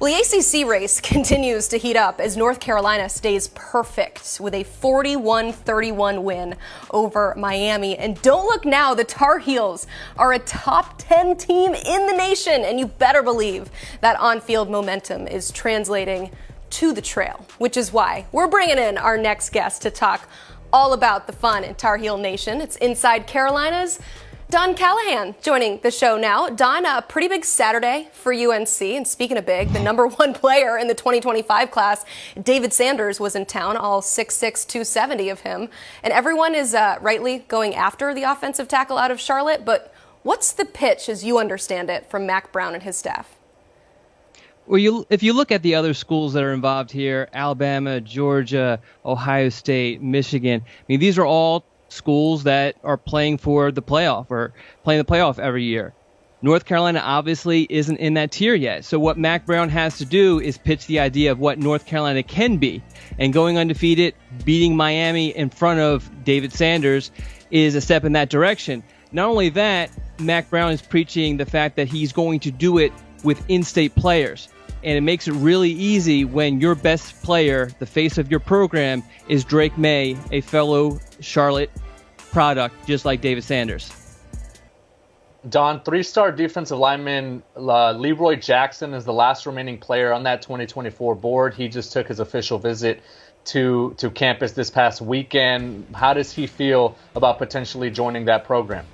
Well, the ACC race continues to heat up as North Carolina stays perfect with a 41-31 win over Miami. And don't look now, the Tar Heels are a top 10 team in the nation. And you better believe that on-field momentum is translating to the trail, which is why we're bringing in our next guest to talk all about the fun in Tar Heel Nation. It's Inside Carolina's Don Callahan joining the show now. Don, a pretty big Saturday for UNC. And speaking of big, the number one player in the 2025 class, David Sanders, was in town, all 6'6", 270 of him. And everyone is rightly going after the offensive tackle out of Charlotte. But what's the pitch, as you understand it, from Mack Brown and his staff? Well, if you look at the other schools that are involved here, Alabama, Georgia, Ohio State, Michigan, I mean, these are all schools that are playing for the playoff or playing the playoff every year. North Carolina obviously isn't in that tier yet. So what Mack Brown has to do is pitch the idea of what North Carolina can be. And going undefeated, beating Miami in front of David Sanders is a step in that direction. Not only that, Mack Brown is preaching the fact that he's going to do it with in-state players. And it makes it really easy when your best player, the face of your program, is Drake May, a fellow Charlotte product, just like David Sanders. Don, three-star defensive lineman Leroy Jackson is the last remaining player on that 2024 board. He just took his official visit to campus this past weekend. How does he feel about potentially joining that program?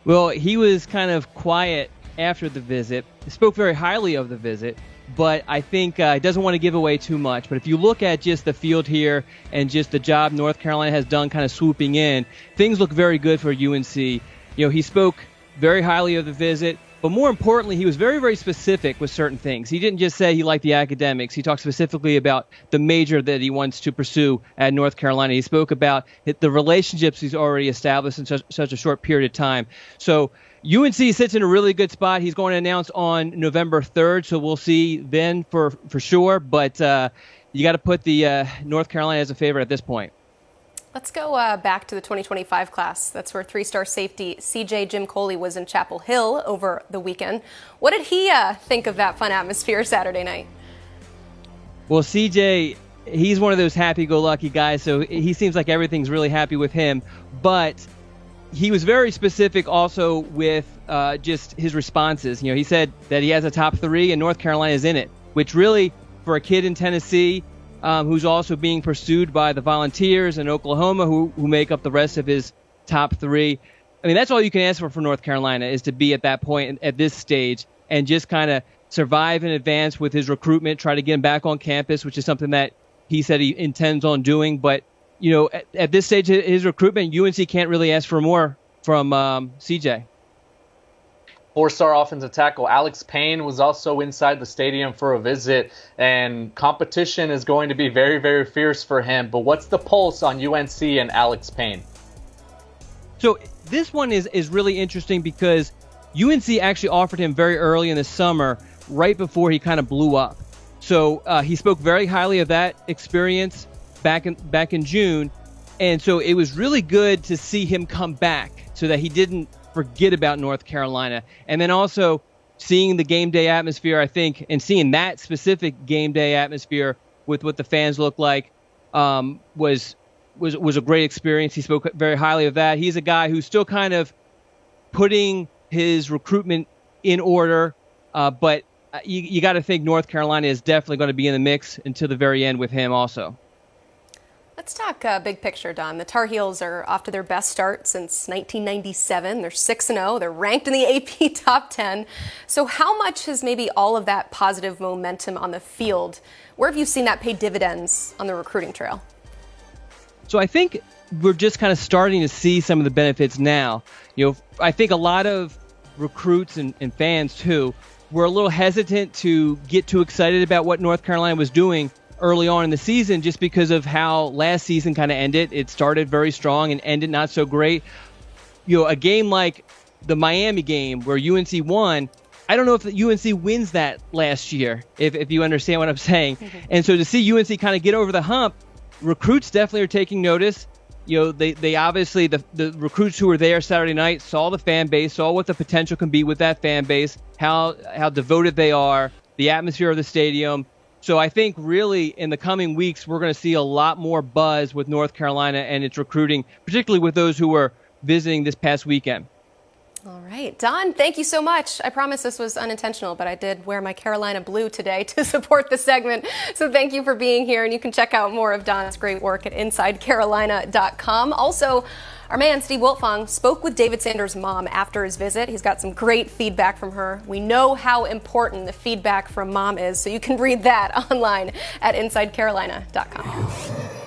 Well, he was kind of quiet after the visit. He spoke very highly of the visit, but I think he doesn't want to give away too much. But if you look at just the field here and just the job North Carolina has done kind of swooping in, things look very good for UNC. You know, he spoke very highly of the visit, but more importantly, he was very, very specific with certain things. He didn't just say he liked the academics. He talked specifically about the major that he wants to pursue at North Carolina. He spoke about the relationships he's already established in such a short period of time. So UNC sits in a really good spot. He's going to announce on November 3rd, so we'll see then for sure. But you got to put the North Carolina as a favorite at this point. Let's go back to the 2025 class. That's where three-star safety CJ Jimcoily was in Chapel Hill over the weekend. What did he think of that fun atmosphere Saturday night? Well, CJ, he's one of those happy-go-lucky guys, so he seems like everything's really happy with him. But he was very specific also with just his responses. You know, he said that he has a top three and North Carolina is in it, which really, for a kid in Tennessee who's also being pursued by the Volunteers in Oklahoma who make up the rest of his top three, I mean, that's all you can ask for North Carolina, is to be at that point at this stage and just kind of survive in advance with his recruitment, try to get him back on campus, which is something that he said he intends on doing. But you know, at this stage of his recruitment, UNC can't really ask for more from CJ. Four-star offensive tackle Alex Payne was also inside the stadium for a visit, and competition is going to be very, very fierce for him. But what's the pulse on UNC and Alex Payne? So this one is really interesting because UNC actually offered him very early in the summer, right before he kind of blew up. So he spoke very highly of that experience back in June, and so it was really good to see him come back so that he didn't forget about North Carolina. And then also seeing the game day atmosphere, I think, and seeing that specific game day atmosphere with what the fans look like was a great experience. He spoke very highly of that. He's a guy who's still kind of putting his recruitment in order, but you got to think North Carolina is definitely going to be in the mix until the very end with him also. Let's talk big picture, Don. The Tar Heels are off to their best start since 1997. They're 6-0. They're ranked in the AP top 10. So how much has maybe all of that positive momentum on the field, where have you seen that pay dividends on the recruiting trail? So I think we're just kind of starting to see some of the benefits now. You know, I think a lot of recruits and fans too were a little hesitant to get too excited about what North Carolina was doing early on in the season, just because of how last season kind of ended. It started very strong and ended not so great. You know, a game like the Miami game where UNC won, I don't know if UNC wins that last year, if you understand what I'm saying. Mm-hmm. And so to see UNC kind of get over the hump, recruits definitely are taking notice. You know, they obviously, the recruits who were there Saturday night saw the fan base, saw what the potential can be with that fan base, how devoted they are, the atmosphere of the stadium. So I think really in the coming weeks, we're going to see a lot more buzz with North Carolina and its recruiting, particularly with those who were visiting this past weekend. All right, Don, thank you so much. I promise this was unintentional, but I did wear my Carolina blue today to support the segment. So thank you for being here, and you can check out more of Don's great work at InsideCarolina.com. Also, our man, Steve Wiltfong, spoke with David Sanders' mom after his visit. He's got some great feedback from her. We know how important the feedback from mom is, so you can read that online at InsideCarolina.com.